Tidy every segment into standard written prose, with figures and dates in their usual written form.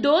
2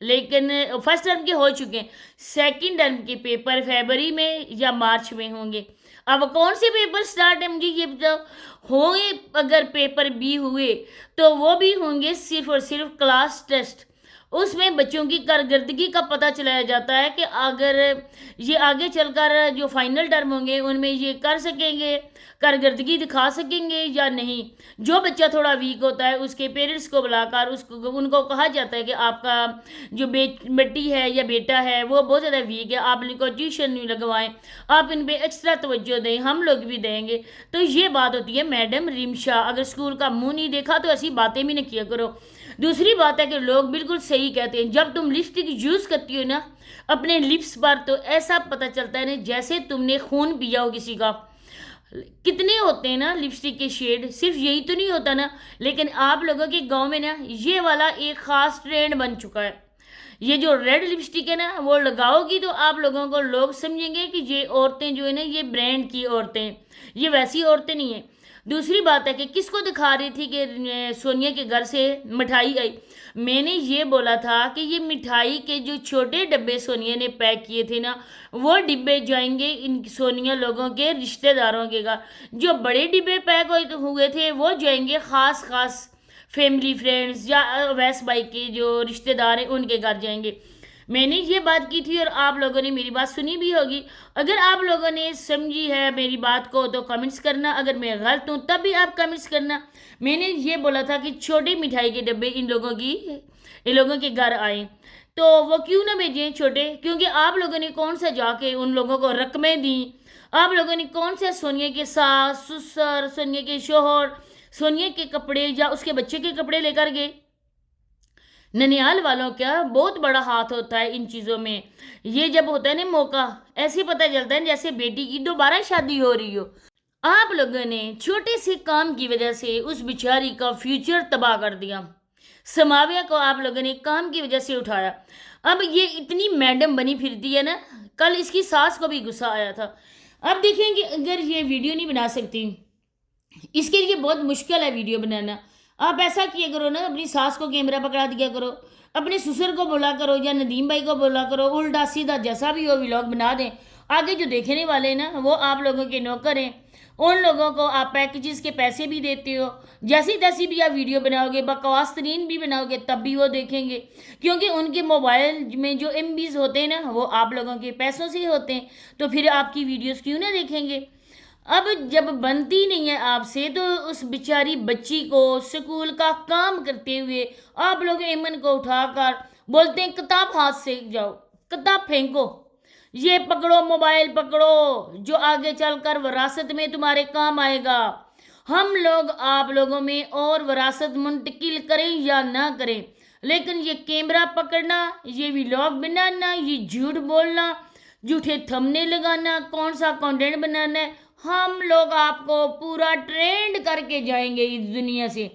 لیکن first term کے ہو چکے ہیں، سیکنڈ ٹرم کے پیپر فیبری میں یا مارچ میں ہوں گے۔ اب کون سے پیپر سٹارٹ ہے مجھے یہ بتاؤ؟ ہوئے اگر پیپر بھی ہوئے تو وہ بھی ہوں گے صرف اور صرف کلاس ٹیسٹ۔ اس میں بچوں کی کارکردگی کا پتہ چلایا جاتا ہے کہ اگر یہ آگے چل کر جو فائنل ٹرم ہوں گے ان میں یہ کر سکیں گے، کارکردگی دکھا سکیں گے یا نہیں۔ جو بچہ تھوڑا ویک ہوتا ہے اس کے پیرنٹس کو بلا کر ان کو کہا جاتا ہے کہ آپ کا جو بیٹی ہے یا بیٹا ہے وہ بہت زیادہ ویک ہے، آپ ان کو ٹیوشن نہیں لگوائیں، آپ ان پہ ایکسٹرا توجہ دیں، ہم لوگ بھی دیں گے۔ تو یہ بات ہوتی ہے میڈم رمشا، اگر اسکول کا منہ نہیں دیکھا تو ایسی باتیں بھی نہ کیا کرو۔ دوسری بات ہے کہ لوگ بالکل صحیح کہتے ہیں، جب تم لپسٹک یوز کرتی ہو نا اپنے لپس پر تو ایسا پتہ چلتا ہے نا جیسے تم نے خون پیا ہو کسی کا۔ کتنے ہوتے ہیں نا لپسٹک کے شیڈ، صرف یہی تو نہیں ہوتا نا، لیکن آپ لوگوں کے گاؤں میں نا یہ والا ایک خاص ٹرینڈ بن چکا ہے۔ یہ جو ریڈ لپسٹک ہے نا وہ لگاؤ گی تو آپ لوگوں کو لوگ سمجھیں گے کہ یہ عورتیں جو ہے نا یہ برانڈ کی عورتیں، یہ ویسی عورتیں نہیں ہیں۔ دوسری بات ہے کہ کس کو دکھا رہی تھی کہ سونیا کے گھر سے مٹھائی آئی؟ میں نے یہ بولا تھا کہ یہ مٹھائی کے جو چھوٹے ڈبے سونیا نے پیک کیے تھے نا وہ ڈبے جائیں گے ان سونیا لوگوں کے رشتہ داروں کے گھر، جو بڑے ڈبے پیک ہوئے تھے وہ جائیں گے خاص فیملی فرینڈز یا اویس بھائی کے جو رشتہ دار ہیں ان کے گھر جائیں گے۔ میں نے یہ بات کی تھی اور آپ لوگوں نے میری بات سنی بھی ہوگی۔ اگر آپ لوگوں نے سمجھی ہے میری بات کو تو کمنٹس کرنا، اگر میں غلط ہوں تب بھی آپ کمنٹس کرنا۔ میں نے یہ بولا تھا کہ چھوٹے مٹھائی کے ڈبے ان لوگوں کے گھر آئیں، تو وہ کیوں نہ بھیجیں چھوٹے؟ کیونکہ آپ لوگوں نے کون سا جا کے ان لوگوں کو رقمیں دیں، آپ لوگوں نے کون سے سونیا کے ساس سسر، سونیا کے شوہر، سونیا کے کپڑے یا اس کے بچے کے کپڑے لے کر گئے؟ ننیال والوں کا بہت بڑا ہاتھ ہوتا ہے ان چیزوں میں۔ یہ جب ہوتا ہے نا موقع ایسے پتہ چلتا ہے جیسے بیٹی کی دوبارہ شادی ہو رہی ہو۔ آپ لوگوں نے چھوٹے سے کام کی وجہ سے اس بیچاری کا فیوچر تباہ کر دیا۔ سماویہ کو آپ لوگوں نے کام کی وجہ سے اٹھایا، اب یہ اتنی میڈم بنی پھرتی ہے نا، کل اس کی ساس کو بھی غصہ آیا تھا۔ اب دیکھیں کہ اگر یہ ویڈیو نہیں بنا سکتی، اس کے لیے بہت مشکل ہے ویڈیو بنانا، آپ ایسا کیا کرو نا اپنی ساس کو کیمرہ پکڑا دیا کرو، اپنے سسر کو بولا کرو یا ندیم بھائی کو بولا کرو، الٹا سیدھا جیسا بھی ہو ولاگ بنا دیں۔ آگے جو دیکھنے والے ہیں نا وہ آپ لوگوں کے نوکر ہیں، ان لوگوں کو آپ پیکیجز کے پیسے بھی دیتے ہو، جیسی تیسی بھی آپ ویڈیو بناؤ گے، بکواس ترین بھی بناؤ گے تب بھی وہ دیکھیں گے، کیونکہ ان کے موبائل میں جو ایم بیز ہوتے ہیں نا وہ آپ لوگوں کے پیسوں سے ہوتے ہیں، تو پھر آپ کی ویڈیوز کیوں نہ دیکھیں گے؟ اب جب بنتی نہیں ہے آپ سے تو اس بیچاری بچی کو سکول کا کام کرتے ہوئے آپ لوگ ایمن کو اٹھا کر بولتے ہیں کتاب ہاتھ سے جاؤ، کتاب پھینکو، یہ پکڑو موبائل پکڑو جو آگے چل کر وراثت میں تمہارے کام آئے گا۔ ہم لوگ آپ لوگوں میں اور وراثت منتقل کریں یا نہ کریں، لیکن یہ کیمرہ پکڑنا، یہ ولاگ بنانا، یہ جھوٹ بولنا، جھوٹے تھمنے لگانا، کون سا کنٹینٹ بنانا ہے، ہم لوگ آپ کو پورا ٹرینڈ کر کے جائیں گے اس دنیا سے،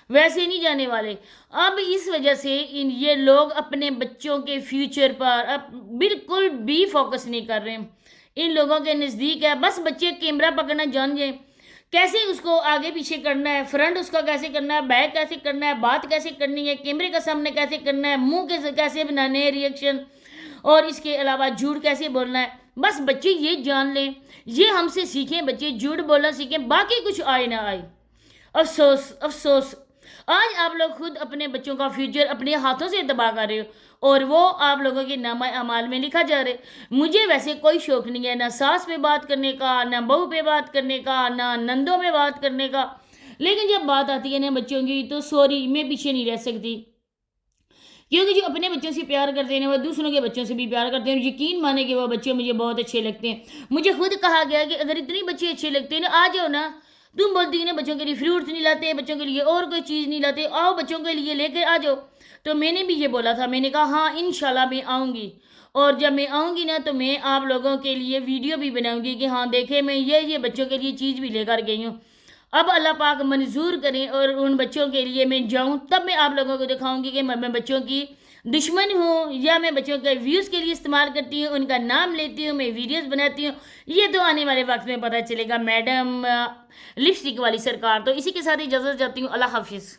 ویسے نہیں جانے والے۔ اب اس وجہ سے یہ لوگ اپنے بچوں کے فیوچر پر اب بالکل بھی فوکس نہیں کر رہے ہیں۔ ان لوگوں کے نزدیک ہے بس بچے کیمرہ پکڑنا جان جائیں، کیسے اس کو آگے پیچھے کرنا ہے، فرنٹ اس کا کیسے کرنا ہے، بیک کیسے کرنا ہے، بات کیسے کرنی ہے، کیمرے کا سامنے کیسے کرنا ہے، منہ کیسے بنانے ہیں ریئیکشن، اور اس کے علاوہ جھوٹ کیسے بولنا ہے۔ بس بچے یہ جان لیں، یہ ہم سے سیکھیں، بچے جھوٹ بولنا سیکھیں، باقی کچھ آئے نہ آئے۔ افسوس افسوس، آج آپ لوگ خود اپنے بچوں کا فیوچر اپنے ہاتھوں سے تباہ کر رہے ہو اور وہ آپ لوگوں کے نامہ اعمال میں لکھا جا رہا ہے۔ مجھے ویسے کوئی شوق نہیں ہے نہ ساس پہ بات کرنے کا، نہ بہو پہ بات کرنے کا، نہ نندوں میں بات کرنے کا، لیکن جب بات آتی ہے نا بچوں کی تو سوری میں پیچھے نہیں رہ سکتی، کیونکہ جو اپنے بچوں سے پیار کرتے ہیں وہ دوسروں کے بچوں سے بھی پیار کرتے ہیں، اور یقین مانے کہ وہ بچے مجھے بہت اچھے لگتے ہیں۔ مجھے خود کہا گیا کہ اگر اتنے بچے اچھے لگتے ہیں نا آ جاؤ نا، تم بولتی ہیں نا بچوں کے لیے فروٹس نہیں لاتے، بچوں کے لیے اور کوئی چیز نہیں لاتے، آؤ بچوں کے لیے لے کے آ جاؤ۔ تو میں نے بھی یہ بولا تھا، میں نے کہا ہاں انشاءاللہ میں آؤں گی، اور جب میں آؤں گی نا تو میں آپ لوگوں کے لیے ویڈیو بھی بناؤں گی کہ ہاں دیکھیں میں یہ بچوں کے لیے چیز بھی لے کر گئی ہوں۔ اب اللہ پاک منظور کریں اور ان بچوں کے لیے میں جاؤں تب میں آپ لوگوں کو دکھاؤں گی کہ میں بچوں کی دشمن ہوں یا میں بچوں کے ویوز کے لیے استعمال کرتی ہوں، ان کا نام لیتی ہوں، میں ویڈیوز بناتی ہوں، یہ تو آنے والے وقت میں پتہ چلے گا میڈم لپسٹک والی سرکار۔ تو اسی کے ساتھ اجازت چاہتی ہوں، اللہ حافظ۔